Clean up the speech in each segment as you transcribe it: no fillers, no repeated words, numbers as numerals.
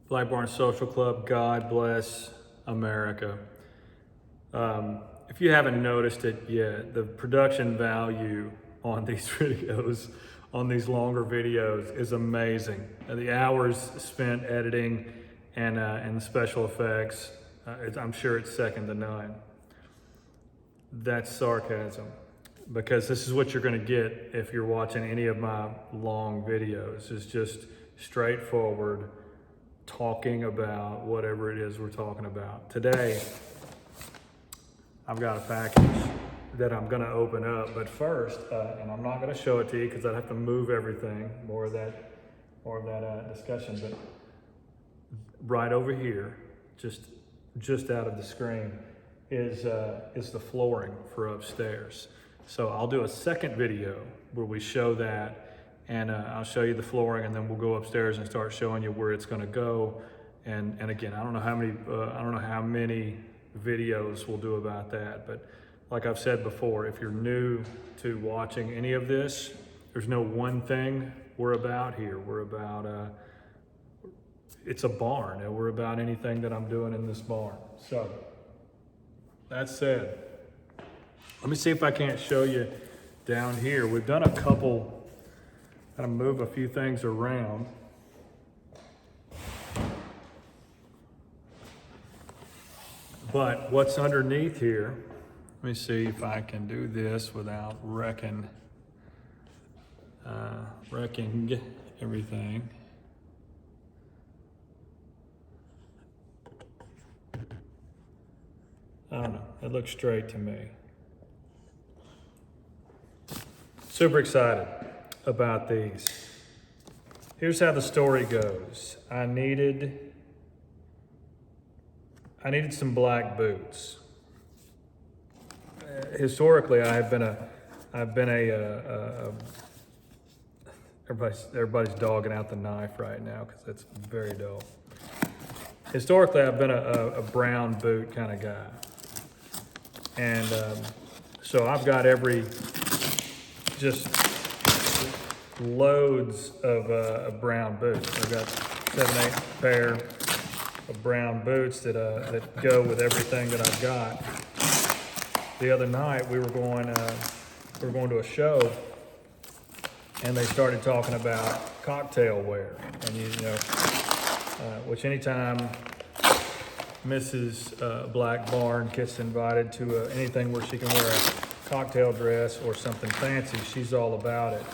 Black Barn Social Club, God bless America. If you haven't noticed it yet, the production value on these videos, on these longer videos, is amazing. The hours spent editing and the special effects, I'm sure it's second to none. That's sarcasm, because this is what you're going to get if you're watching any of my long videos. It's just straightforward talking about whatever it is we're talking about. Today, I've got a package that I'm going to open up, but first, and I'm not going to show it to you because I'd have to move everything, more of that discussion, but right over here, just out of the screen, is the flooring for upstairs. So I'll do a second video where we show that, and I'll show you the flooring, and then we'll go upstairs and start showing you where it's going to go. And again, I don't know how many videos we'll do about that, but like I've said before, if you're new to watching any of this, there's no one thing we're about here. We're about it's a barn, and we're about anything that I'm doing in this barn. So that said, let me see if I can't show you down here. We've done a couple, kind of move a few things around. But what's underneath here, let me see if I can do this without wrecking everything. I don't know, it looks straight to me. Super excited about these. Here's how the story goes. I needed some black boots. Historically, I've been a everybody's dogging out the knife right now because it's very dull. Historically, I've been a brown boot kind of guy. And so I've got just loads of brown boots. I've got 7-8 pair of brown boots that go with everything that I've got. The other night we were going to a show, and they started talking about cocktail wear, and which anytime Mrs. Black Barn gets invited to anything where she can wear a cocktail dress or something fancy, she's all about it.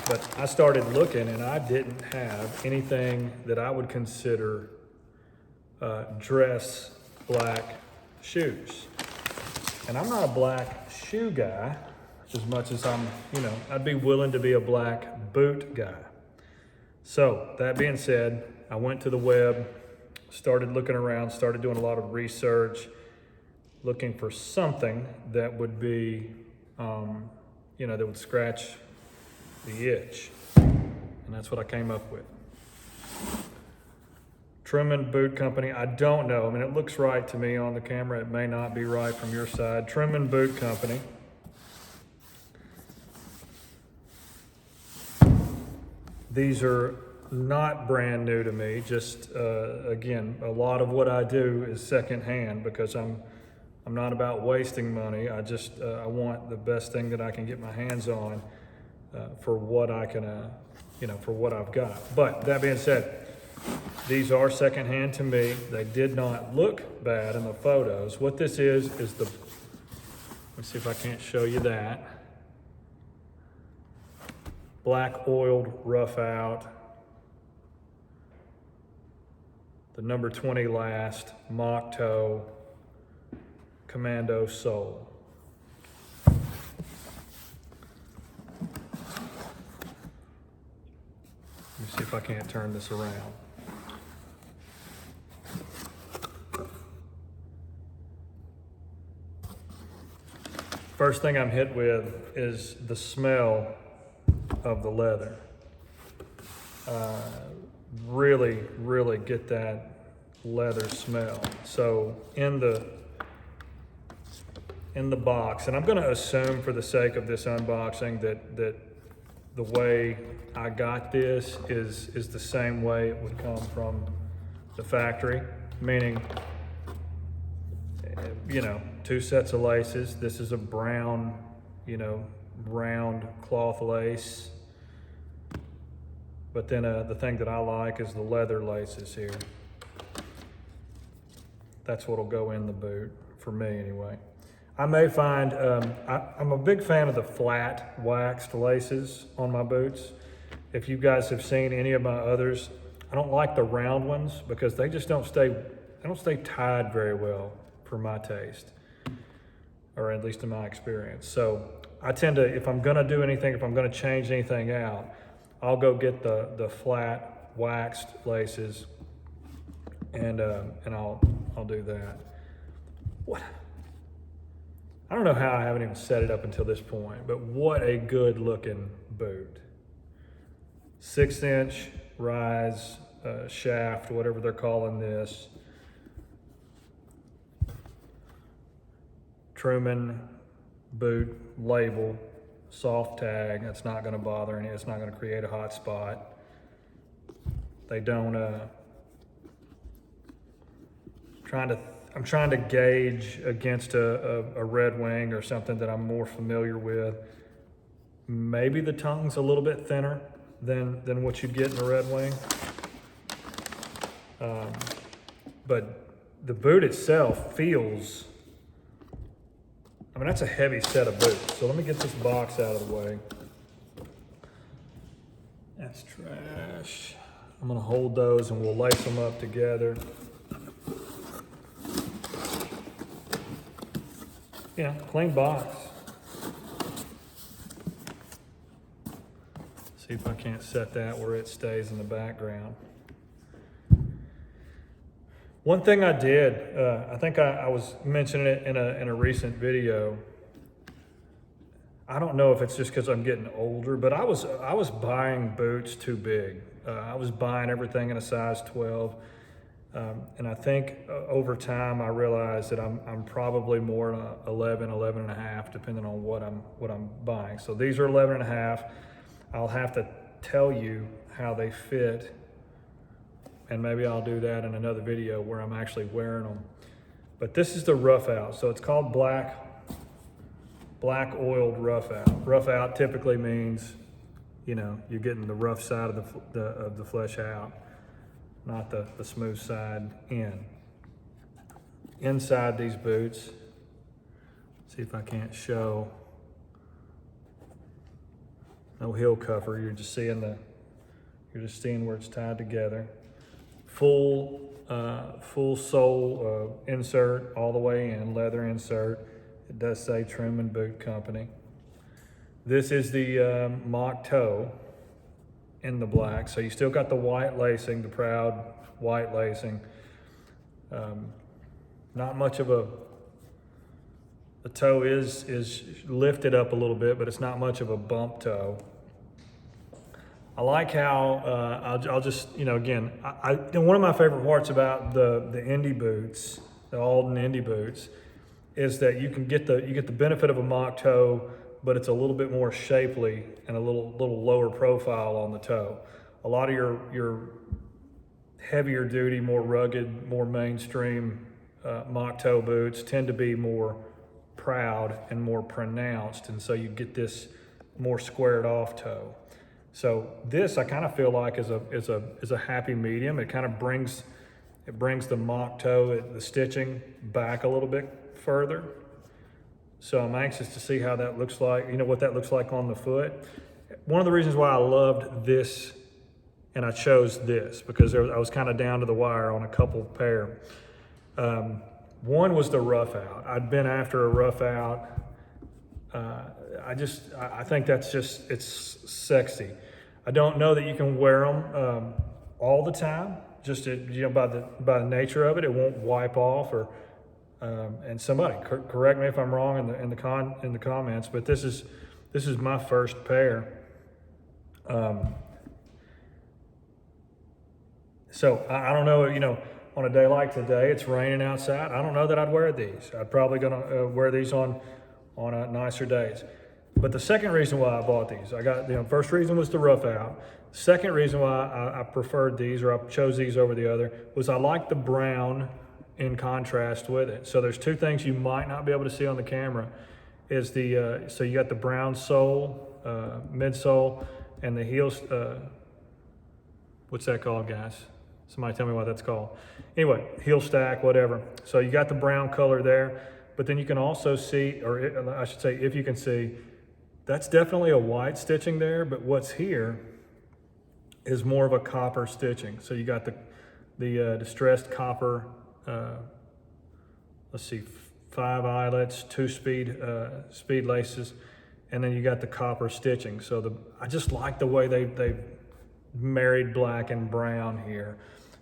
But I started looking, and I didn't have anything that I would consider dress black shoes. And I'm not a black shoe guy as much as I'd be willing to be a black boot guy. So that being said, I went to the web, started looking around, started doing a lot of research, looking for something that would be, that would scratch the itch. And that's what I came up with. Truman Boot Company, I don't know. I mean, it looks right to me on the camera. It may not be right from your side. Truman Boot Company. These are not brand new to me. Just, again, a lot of what I do is secondhand because I'm not about wasting money. I want the best thing that I can get my hands on for what I can, for what I've got. But that being said, these are secondhand to me. They did not look bad in the photos. What this is let me see if I can't show you that. Black oiled rough out. The number 20 last, mock toe, commando sole. Let me see if I can't turn this around. First thing I'm hit with is the smell of the leather. Really, really get that leather smell. So in the box, and I'm going to assume for the sake of this unboxing that the way I got this is the same way it would come from the factory, meaning, you know, 2 sets of laces. This is a brown, you know, round cloth lace. But then the thing that I like is the leather laces here. That's what'll go in the boot, for me anyway. I may find, I'm a big fan of the flat waxed laces on my boots. If you guys have seen any of my others, I don't like the round ones because they just don't stay tied very well for my taste, or at least in my experience. So I tend to, if I'm gonna do anything, if I'm gonna change anything out, I'll go get the flat waxed laces, and I'll do that. What? I don't know how I haven't even set it up until this point, but what a good looking boot. 6-inch rise shaft, whatever they're calling this. Truman boot label, soft tag. That's not going to bother any. It's not going to create a hot spot. They don't. I'm trying to gauge against a Red Wing or something that I'm more familiar with. Maybe the tongue's a little bit thinner than what you'd get in a Red Wing. But the boot itself feels, I mean, that's a heavy set of boots. So let me get this box out of the way. That's trash. I'm gonna hold those and we'll lace them up together. Yeah, clean box. See if I can't set that where it stays in the background. One thing I did, I think I was mentioning it in a recent video. I don't know if it's just because I'm getting older, but I was buying boots too big. I was buying everything in a size 12. And I think over time I realized that I'm probably more 11 and a half, depending on what I'm buying. So these are 11 and a half. I'll have to tell you how they fit, and maybe I'll do that in another video where I'm actually wearing them. But this is the rough out. So it's called black oiled rough out. Rough out typically means, you know, you're getting the rough side of the flesh out, not the smooth side in. Inside these boots, see if I can't show. No heel cover, you're just seeing where it's tied together. Full sole insert all the way in, leather insert. It does say Truman Boot Company. This is the mock toe in the black. So you still got the white lacing, the proud white lacing. Not much of the toe is lifted up a little bit, but it's not much of a bump toe. I like how, I'll just, you know, again, and one of my favorite parts about the Indy boots, the Alden Indy boots, is that you get the benefit of a mock toe, but it's a little bit more shapely and a little lower profile on the toe. A lot of your heavier duty, more rugged, more mainstream mock toe boots tend to be more proud and more pronounced, and so you get this more squared off toe. So this I kind of feel like is a happy medium. It kind of brings the mock toe, the stitching back a little bit further. So I'm anxious to see how that looks like, you know, what that looks like on the foot. One of the reasons why I loved this and I chose this, because I was kind of down to the wire on a couple pair. One was the rough out. I'd been after a rough out. I think it's sexy. I don't know that you can wear them all the time. Just by the nature of it, it won't wipe off. Or and somebody correct me if I'm wrong in the comments. But this is my first pair. So I don't know. You know, on a day like today, it's raining outside. I don't know that I'd wear these. I'd probably gonna wear these on nicer days. But the second reason why I bought these, first reason was the rough out. Second reason why I preferred these, or I chose these over the other, was I like the brown in contrast with it. So there's two things you might not be able to see on the camera. Is the so you got the brown sole, midsole, and the heels. What's that called, guys? Somebody tell me what that's called. Anyway, heel stack, whatever. So you got the brown color there, but then you can also see, or I should say, if you can see, that's definitely a white stitching there, but what's here is more of a copper stitching. So you got the distressed copper, let's see, 5 eyelets, 2 speed laces, and then you got the copper stitching. So I just like the way they married black and brown here,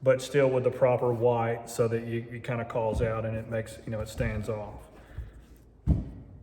but still with the proper white, so that it kind of calls out and it makes, it stands off.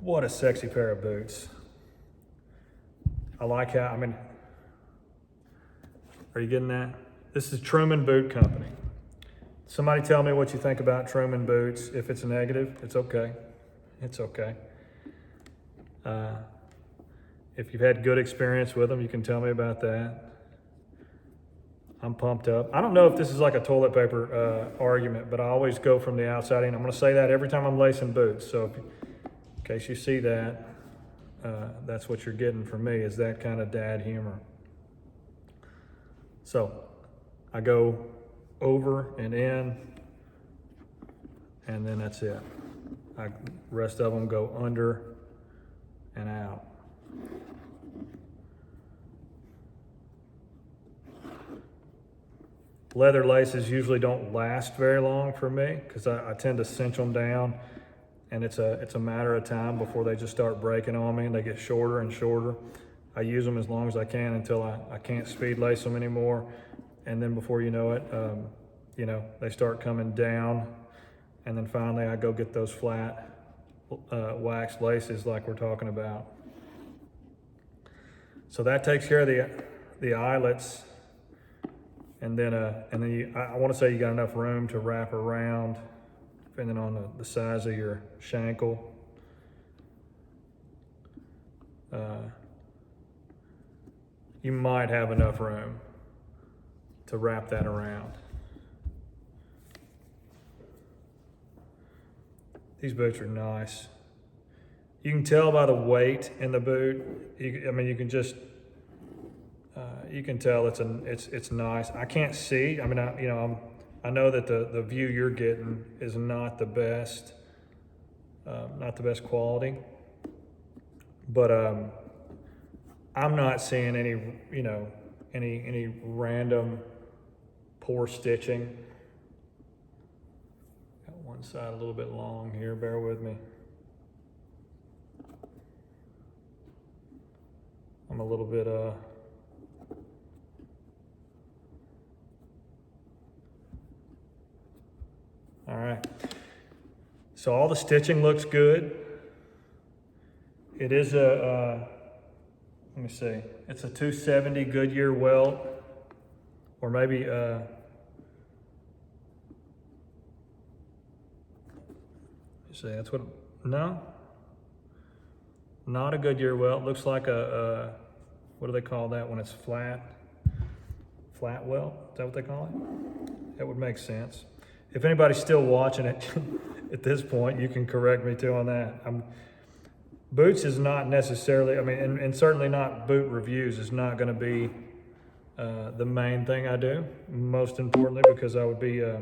What a sexy pair of boots. I like how, are you getting that? This is Truman Boot Company. Somebody tell me what you think about Truman boots. If it's a negative, it's okay. It's okay. If you've had good experience with them, you can tell me about that. I'm pumped up. I don't know if this is like a toilet paper argument, but I always go from the outside in. I'm going to say that every time I'm lacing boots. So in case you see that, that's what you're getting from me, is that kind of dad humor. So I go over and in, and then that's it. Rest of them go under and out. Leather laces usually don't last very long for me, because I tend to cinch them down, and it's a matter of time before they just start breaking on me and they get shorter and shorter. I use them as long as I can until I can't speed lace them anymore, and then before you know it, they start coming down, and then finally I go get those flat wax laces like we're talking about. So that takes care of the eyelets, and then I want to say you got enough room to wrap around, depending on the size of your shankle. You might have enough room to wrap that around. These boots are nice. You can tell by the weight in the boot. You can just you can tell it's nice. I can't see. I know that the view you're getting is not the best quality, but I'm not seeing any random poor stitching. Got one side a little bit long here, bear with me. I'm a little bit all right. So all the stitching looks good. It is let me see, it's a 270 Goodyear welt, or maybe see, that's what, no, not a Goodyear welt. Looks like what do they call that when it's flat welt? Is that what they call it? That would make sense. If anybody's still watching it at this point, you can correct me too on that. Boots is not necessarily, and certainly not boot reviews is not going to be the main thing I do. Most importantly, because I would be a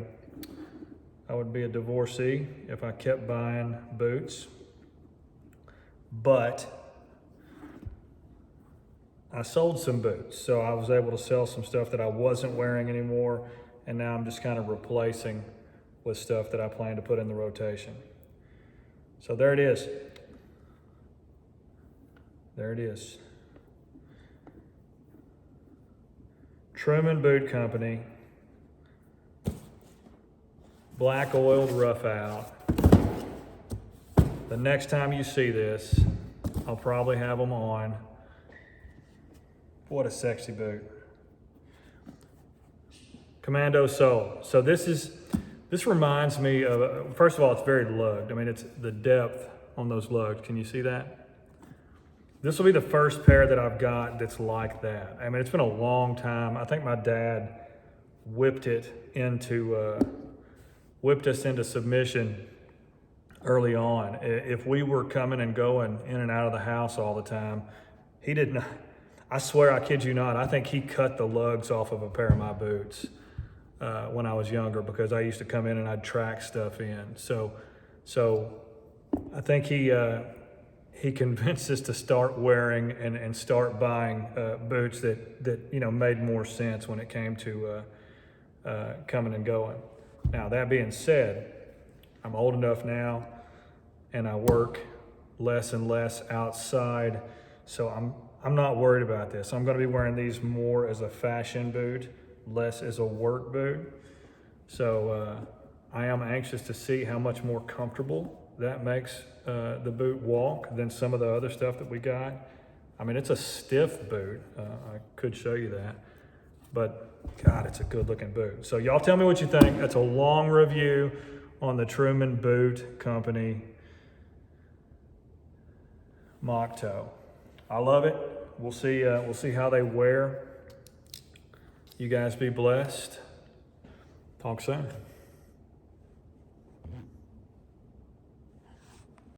divorcee if I kept buying boots. But I sold some boots, so I was able to sell some stuff that I wasn't wearing anymore, and now I'm just kind of replacing with stuff that I plan to put in the rotation. So there it is. There it is. Truman Boot Company. Black oiled rough out. The next time you see this, I'll probably have them on. What a sexy boot. Commando sole. So this reminds me of, first of all, it's very lugged. It's the depth on those lugs. Can you see that? This will be the first pair that I've got that's like that. I mean, it's been a long time. I think my dad whipped us into submission early on. If we were coming and going in and out of the house all the time, he did not, I swear, I kid you not, I think he cut the lugs off of a pair of my boots when I was younger, because I used to come in and I'd track stuff in. So I think he convinced us to start wearing and start buying boots that made more sense when it came to coming and going. Now, that being said, I'm old enough now and I work less and less outside, so I'm not worried about this. I'm going to be wearing these more as a fashion boot, less as a work boot. So I am anxious to see how much more comfortable that makes the boot walk than some of the other stuff that we got. I mean, it's a stiff boot. I could show you that, but God, it's a good looking boot. So y'all tell me what you think. That's a long review on the Truman Boot Company mock toe. I love it. We'll see how they wear. You guys be blessed. Talk soon.